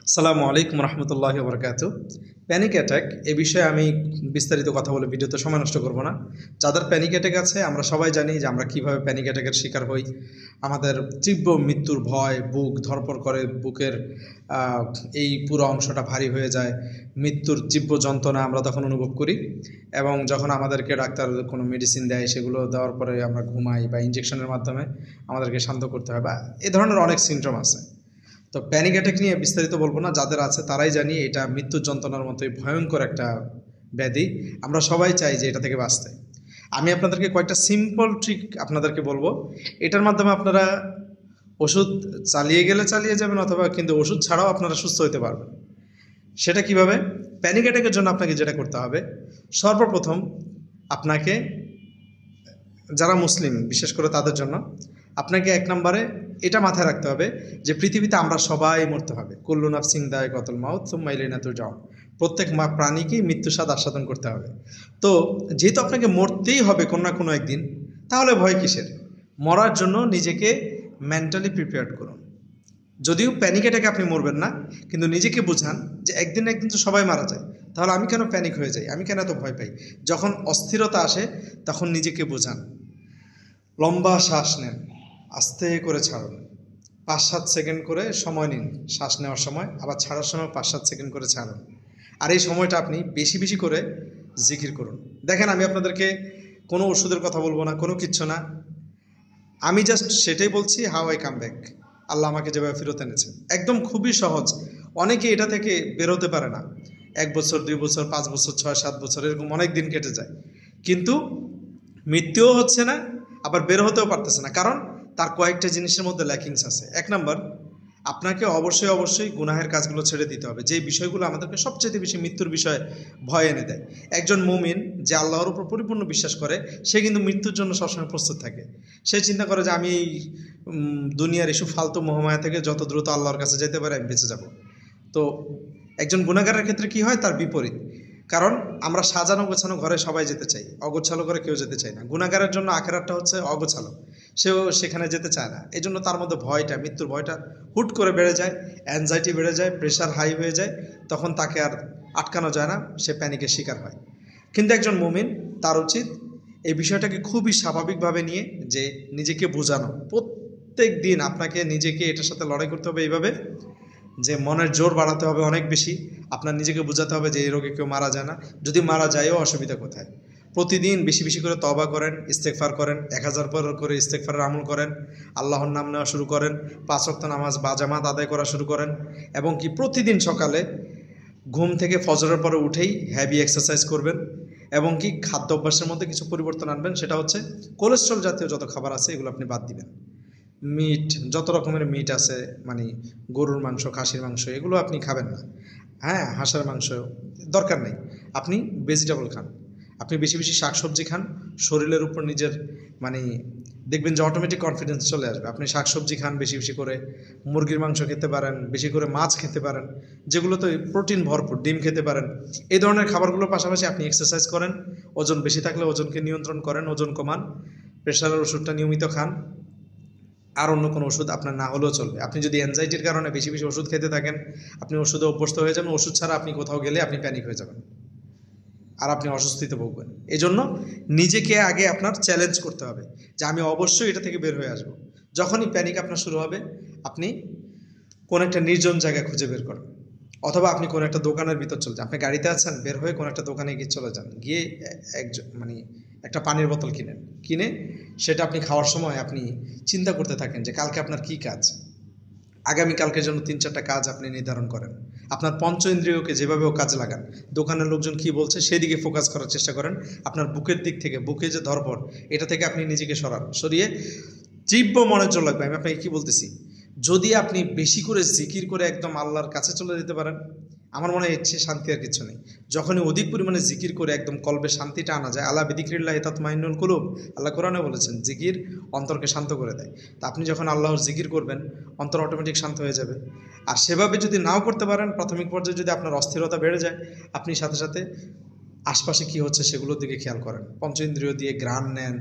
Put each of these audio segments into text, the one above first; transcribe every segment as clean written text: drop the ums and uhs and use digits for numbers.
আসসালামু আলাইকুম রহমতুল্লাহি ওয়া বারাকাতুহু। প্যানিক অ্যাটাক এ বিষয়ে আমি বিস্তারিত কথা বলে ভিডিওতে সময় নষ্ট করব না। যাদের প্যানিক অ্যাটাক আছে আমরা সবাই জানি যে আমরা কিভাবে প্যানিক অ্যাটাকের শিকার হই। আমাদের তীব্র মৃত্যুর ভয়, বুক ধড়ফড় করে, বুকের আহ, এই পুরো অংশটা ভারী হয়ে যায়, মৃত্যুর তীব্র যন্ত্রণা আমরা তখন অনুভব করি। এবং যখন আমাদেরকে ডাক্তার কোনো মেডিসিন দেয় সেগুলো দেওয়ার পরে আমরা ঘুমাই বা ইঞ্জেকশনের মাধ্যমে আমাদেরকে শান্ত করতে হয়, বা এ ধরনের অনেক সিমটম আছে। তো প্যানিক অ্যাটাক নিয়ে বিস্তারিত বলবো না, যাদের আছে তারাই জানি এটা মৃত্যুর যন্ত্রণার মতোই ভয়ঙ্কর একটা ব্যাধি। আমরা সবাই চাই যে এটা থেকে বাঁচতে। আমি আপনাদেরকে কয়েকটা সিম্পল ট্রিক আপনাদেরকে বলবো। এটার মাধ্যমে আপনারা ওষুধ চালিয়ে গেলে চালিয়ে যাবেন, অথবা কিন্তু ওষুধ ছাড়াও আপনারা সুস্থ হতে পারবেন। সেটা কিভাবে? প্যানিক অ্যাটাকের জন্য আপনাকে যেটা করতে হবে, সর্বপ্রথম আপনাকে, যারা মুসলিম বিশেষ করে তাদের জন্য, আপনাকে এক নম্বরে এটা মাথায় রাখতে হবে যে পৃথিবীতে আমরা সবাই মরতে হবে। কুল্লু নাফসিন যায়কাতুল মাউত সুম্মা ইলাইনা তুরজাউন। প্রত্যেক প্রাণীকেই মৃত্যু স্বাদ আস্বাদন করতে হবে। তো যেহেতু আপনাকে মরতেই হবে কোনো না কোনো একদিন, তাহলে ভয় কিসের? মরার জন্য নিজেকে মেন্টালি প্রিপেয়ার্ড করুন। যদিও প্যানিক অ্যাটাকে আপনি মরবেন না, কিন্তু নিজেকে বোঝান যে একদিন না একদিন তো সবাই মারা যায়, তাহলে আমি কেন প্যানিক হয়ে যাই, আমি কেন এত ভয় পাই? যখন অস্থিরতা আসে তখন নিজেকে বোঝান, লম্বা শ্বাস নেন, আস্তে করে ছাড়ুন, 5-7 সেকেন্ড করে সময় নিন শ্বাস নেওয়ার সময়, আবার ছাড়ার সময় 5-7 সেকেন্ড করে ছাড়ুন। আর এই সময়টা আপনি বেশি বেশি করে জিকির করুন। দেখেন, আমি আপনাদেরকে কোনো ওষুধের কথা বলবো না, কোনো কিচ্ছু না। আমি জাস্ট সেটাই বলছি, হাউ আই কাম ব্যাক। আল্লাহ আমাকে যেভাবে ফেরত এনেছেন, একদম খুবই সহজ। অনেকে এটা থেকে বেরোতে পারে না, 1 বছর, 2 বছর, 5 বছর, 6-7 বছর, এরকম অনেক দিন কেটে যায়, কিন্তু মৃত্যুও হচ্ছে না, আবার বের হতেও পারতেছে না। কারণ তার কয়েকটা জিনিসের মধ্যে ল্যাকিংস আছে। এক নম্বর, আপনাকে অবশ্যই অবশ্যই গুনাহের কাজগুলো ছেড়ে দিতে হবে, যে বিষয়গুলো আমাদেরকে সবচেয়ে বেশি মৃত্যুর বিষয়ে ভয় এনে দেয়। একজন মুমিন যে আল্লাহর উপর পরিপূর্ণ বিশ্বাস করে, সে কিন্তু মৃত্যুর জন্য সবসময় প্রস্তুত থাকে। সে চিন্তা করে যে আমি এই দুনিয়ার এসব ফালতু মোহমায়া থেকে যত দ্রুত আল্লাহর কাছে যেতে পারে আমি বেঁচে যাব। তো একজন গুনাহগারের ক্ষেত্রে কি হয়? তার বিপরীত। কারণ আমরা সাজানো গোছানো ঘরে সবাই যেতে চাই, অগোছালো করে কেউ যেতে চায় না। গুনাহগারের জন্য আখেরাতটা হচ্ছে অগোছালো, সেও সেখানে যেতে চায় না। এই জন্য তার মধ্যে ভয়টা, মৃত্যুর ভয়টা হুট করে বেড়ে যায়, অ্যাংজাইটি বেড়ে যায়, প্রেশার হাই হয়ে যায়, তখন তাকে আর আটকানো যায় না, সে প্যানিকের শিকার হয়। কিন্তু একজন মুমিন, তার উচিত এই বিষয়টাকে খুবই স্বাভাবিকভাবে নিয়ে যে নিজেকে বোঝানো। প্রত্যেক দিন আপনাকে নিজেকে এটার সাথে লড়াই করতে হবে এইভাবে যে মনের জোর বাড়াতে হবে অনেক বেশি। আপনার নিজেকে বোঝাতে হবে যে এই রোগে কেউ মারা যায় না, যদি মারা যায়ও অসুবিধা কোথায়। প্রতিদিন বেশি বেশি করে তওবা করেন, ইস্তেগফার করেন, 1000 বার করে ইস্তেগফারের আমল করেন, আল্লাহর নাম নেওয়া শুরু করেন, 5 ওয়াক্ত নামাজ বা জামাত আদায় করা শুরু করেন। এবং কি প্রতিদিন সকালে ঘুম থেকে ফজরের পরে উঠেই হেভি এক্সারসাইজ করবেন। এবং কি খাদ্য অভ্যাসের মধ্যে কিছু পরিবর্তন আনবেন, সেটা হচ্ছে কোলেস্ট্রল জাতীয় যত খাবার আছে এগুলো আপনি বাদ দিবেন। মিট, যত রকমের মিট আছে, মানে গরুর মাংস, খাসির মাংস, এগুলো আপনি খাবেন না। হ্যাঁ, হাঁসের মাংস দরকার নেই, আপনি ভেজিটেবল খান, আপনি বেশি বেশি শাকসবজি খান। শরীরের উপর নিজের, মানে দেখবেন যে অটোমেটিক কনফিডেন্স চলে আসবে। আপনি শাকসবজি খান বেশি বেশি করে, মুরগির মাংস খেতে পারেন, বেশি করে মাছ খেতে পারেন, যেগুলোতে প্রোটিন ভরপুর, ডিম খেতে পারেন। এই ধরনের খাবারগুলোর পাশাপাশি আপনি এক্সারসাইজ করেন, ওজন বেশি থাকলে ওজনকে নিয়ন্ত্রণ করেন, ওজন কমান, প্রেশারের ওষুধটা নিয়মিত খান। আর অন্য কোনো ওষুধ আপনার না হলেও চলবে। আপনি যদি অ্যাংজাইটির কারণে বেশি বেশি ওষুধ খেতে থাকেন, আপনি ওষুধে অভ্যস্ত হয়ে যাবেন, ওষুধ ছাড়া আপনি কোথাও গেলে আপনি প্যানিক হয়ে যাবেন, আর আপনি অস্বস্তিতে ভুগবেন। এই জন্য নিজেকে আগে আপনার চ্যালেঞ্জ করতে হবে যে আমি অবশ্যই এটা থেকে বের হয়ে আসব। যখনই প্যানিক আপনার শুরু হবে, আপনি কোন একটা নির্জন জায়গা খুঁজে বের করেন, অথবা আপনি কোন একটা দোকানের ভিতর চলে যান। আপনি গাড়িতে আছেন, বের হয়ে কোন একটা দোকানে গিয়ে চলে যান, গিয়ে মানে একটা পানির বোতল কিনে সেটা আপনি খাওয়ার সময় আপনি চিন্তা করতে থাকেন যে কালকে আপনার কি কাজ, আগামীকালকের জন্য 3-4টা কাজ আপনি নির্ধারণ করেন। আপনার পঞ্চ ইন্দ্রিয়কে যেভাবেও কাজে লাগান, দোকানের লোকজন কি বলছে সেদিকে ফোকাস করার চেষ্টা করেন। আপনার বুকের দিক থেকে, বুকে যে ধরপড়, এটা থেকে আপনি নিজেকে সরিয়ে তীব্র মনোযোগ লাগবে। আমি আপনাকে কি বলতেছি, যদি আপনি বেশি করে জিকির করে একদম আল্লাহর কাছে চলে যেতে পারেন, আমার মনে হয় ইচ্ছে শান্তি আর কিছু নেই। যখনই অধিক পরিমাণে জিকির করে একদম কলবে শান্তিটা আনা যায়, আলা বিযিকরিল্লাহি তাতমাইন্নুল কুলুব, আল্লাহ কোরআনে বলেছেন জিকির অন্তরকে শান্ত করে দেয়। তা আপনি যখন আল্লাহর জিকির করবেন, অন্তর অটোমেটিক শান্ত হয়ে যাবে। আর সেভাবে যদি নাও করতে পারেন, প্রাথমিক পর্যায়ে যদি আপনার অস্থিরতা বেড়ে যায়, আপনি সাথে সাথে আশপাশে কি হচ্ছে সেগুলোর দিকে খেয়াল করেন, পঞ্চেন্দ্রিয় দিয়ে ঘ্রাণ নেন,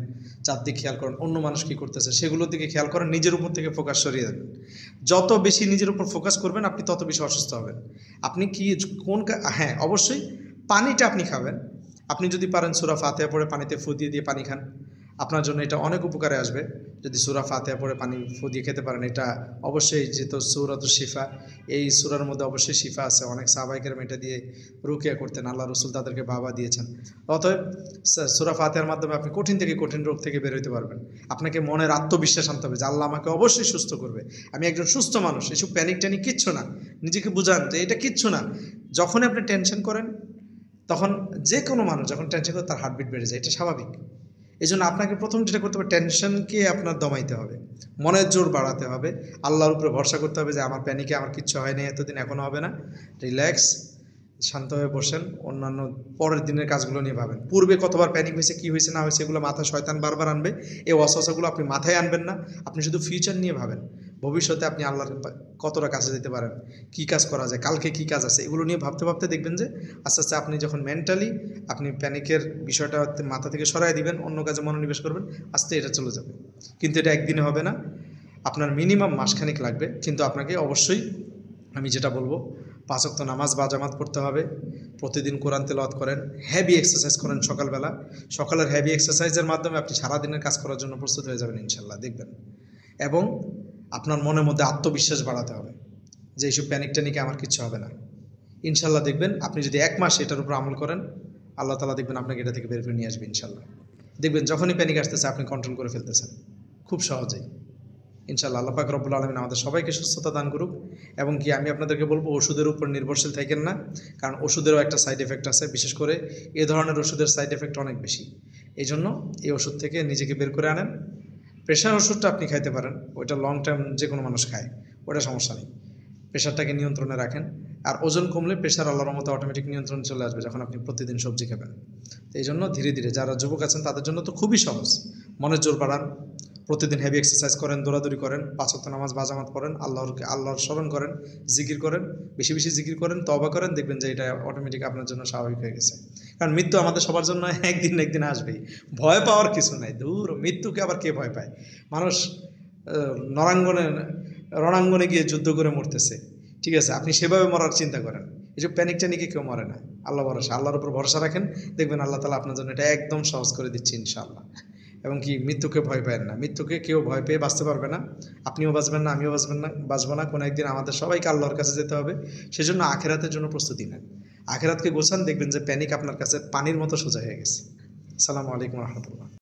চারদিকে খেয়াল করেন, অন্য মানুষ কি করতেছে সেগুলোর দিকে খেয়াল করেন, নিজের উপর থেকে ফোকাস সরিয়ে দেন। যত বেশি নিজের উপর ফোকাস করবেন আপনি তত বেশি অসুস্থ হবেন। আপনি কি হ্যাঁ অবশ্যই পানিটা আপনি খাবেন। আপনি যদি পারেন সূরা ফাতিহা পড়ে পানিতে ফু দিয়ে দিয়ে পানি খান, আপনার জন্য এটা অনেক উপকারে আসবে। যদি সূরা ফাতিহা পড়ে পানি ফু দিয়ে খেতে পারেন, এটা অবশ্যই যেহেতু সূরাতুশ শিফা, এই সূরার মধ্যে অবশ্যই শিফা আছে। অনেক সাহাবায়ে কেরাম এটা দিয়ে রুকিয়া করতেন, আল্লাহ রসুল তাদেরকে বাবা দিয়েছেন। অতএব সূরা ফাতিহার মাধ্যমে আপনি কঠিন থেকে কঠিন রোগ থেকে বের হইতে পারবেন। আপনাকে মনের আত্মবিশ্বাস আনতে হবে যে আল্লাহ আমাকে অবশ্যই সুস্থ করবে, আমি একজন সুস্থ মানুষ, এসব প্যানিক ট্যানিক কিচ্ছু না। নিজেকে বুঝান যে এটা কিচ্ছু না। যখনই আপনি টেনশন করেন, তখন যে কোনো মানুষ যখন টেনশন করে তার হার্টবিট বেড়ে যায়, এটা স্বাভাবিক। এই জন্য আপনাকে প্রথম যেটা করতে হবে, টেনশনকে আপনার দমাইতে হবে, মনের জোর বাড়াতে হবে, আল্লাহর উপরে ভরসা করতে হবে যে আমার প্যানিকে আমার কিচ্ছু হয়নি, এতদিন এখনও হবে না। রিল্যাক্স, শান্ত হয়ে বসেন, অন্যান্য পরের দিনের কাজগুলো নিয়ে ভাবেন। পূর্বে কতবার প্যানিক হয়েছে, কী হয়েছে না হয়েছে, এগুলো মাথায় শয়তান বারবার আনবে। এই ওয়াসওয়াসাগুলো আপনি মাথায় আনবেন না। আপনি শুধু ফিউচার নিয়ে ভাবেন, ভবিষ্যতে আপনি আল্লাহর কতটা কাছে যেতে পারেন, কী কাজ করা যায়, কালকে কী কাজ আছে, এগুলো নিয়ে ভাবতে ভাবতে দেখবেন যে আস্তে আস্তে আপনি যখন মেন্টালি আপনি প্যানিকের বিষয়টা মাথা থেকে সরাই দিবেন, অন্য কাজে মনোনিবেশ করবেন, আস্তে এটা চলে যাবে। কিন্তু এটা একদিনে হবে না, আপনার মিনিমাম মাসখানেক লাগবে। কিন্তু আপনাকে অবশ্যই আমি যেটা বলবো, 5 ওয়াক্ত নামাজ বাজামাত পড়তে হবে, প্রতিদিন কোরআন তেলাওয়াত করেন, হেভি এক্সারসাইজ করেন সকালবেলা। সকালের হেভি এক্সারসাইজের মাধ্যমে আপনি সারাদিনের কাজ করার জন্য প্রস্তুত হয়ে যাবেন ইনশাল্লাহ, দেখবেন। এবং আপনার মনের মধ্যে আত্মবিশ্বাস বাড়াতে হবে যে এইসব প্যানিক ট্যানিকে আমার কিচ্ছু হবে না। ইনশাল্লাহ দেখবেন আপনি যদি 1 মাস এটার উপর আমল করেন, আল্লাহ তাআলা দেখবেন আপনাকে এটা থেকে বের করে নিয়ে আসবে ইনশাল্লাহ। দেখবেন যখনই প্যানিক আসতেছে আপনি কন্ট্রোল করে ফেলতেছেন খুব সহজেই ইনশাআল্লাহ। আল্লাহ পাক রব্বুল আলামিন আমাদের সবাইকে সুস্থতা দান করুক। এবং কি আমি আপনাদেরকে বলবো, ওষুধের উপর নির্ভরশীল থাকেন না, কারণ ওষুধেরও একটা সাইড এফেক্ট আছে। বিশেষ করে এ ধরনের ওষুধের সাইড এফেক্ট অনেক বেশি। এই জন্য এই ওষুধ থেকে নিজেকে বের করে আনেন। প্রেশার ওষুধটা আপনি খাইতে পারেন, ওইটা লং টার্ম যে কোনো মানুষ খায়, ওটা সমস্যা নেই। প্রেশারটাকে নিয়ন্ত্রণে রাখেন। আর ওজন কমলে প্রেশার আল্লাহর মতো অটোমেটিক নিয়ন্ত্রণে চলে আসবে যখন আপনি প্রতিদিন সবজি খাবেন। তো এই জন্য ধীরে ধীরে, যারা যুবক আছেন তাদের জন্য তো খুবই সহজ। মনের জোর বাড়ান, প্রতিদিন হেভি এক্সারসাইজ করেন, দৌড়াদৌড়ি করেন, 5 ওয়াক্ত নামাজ বাজামাত পড়েন, আল্লাহর স্মরণ করেন, জিকির করেন, বেশি বেশি জিকির করেন, তওবা করেন, দেখবেন যে এটা অটোমেটিক আপনার জন্য স্বাভাবিক হয়ে গেছে। কারণ মৃত্যু আমাদের সবার জন্য একদিন না একদিন আসবেই, ভয় পাওয়ার কিছু নাই। দূর, মৃত্যুকে আবার কে ভয় পায়? মানুষ রণাঙ্গনে গিয়ে যুদ্ধ করে মরতেছে, ঠিক আছে, আপনি সেভাবে মরার চিন্তা করেন। এইসব প্যানিক ট্যানিকে কেউ মরে না। আল্লাহ ভরসা, আল্লাহর উপর ভরসা রাখেন, দেখবেন আল্লাহ তাআলা আপনার জন্য এটা একদম সহজ করে দিচ্ছে ইনশাআল্লাহ। এবং কি, মৃত্যুকে ভয় পায় না, মৃত্যুকে কেউ ভয় পেয়ে বাঁচতে পারবে না। আপনিও বাঁচবেন না, আমিও বাঁচবো না। কোনো একদিন আমাদের সবাইকে আল্লাহর কাছে যেতে হবে। সেজন্য আখেরাতের জন্য প্রস্তুতি নেন, আখেরাতকে গোছান, দেখবেন যে প্যানিক আপনার কাছে পানির মতো সোজা হয়ে গেছে। আসসালামু আলাইকুম রহমতুল্লাহ।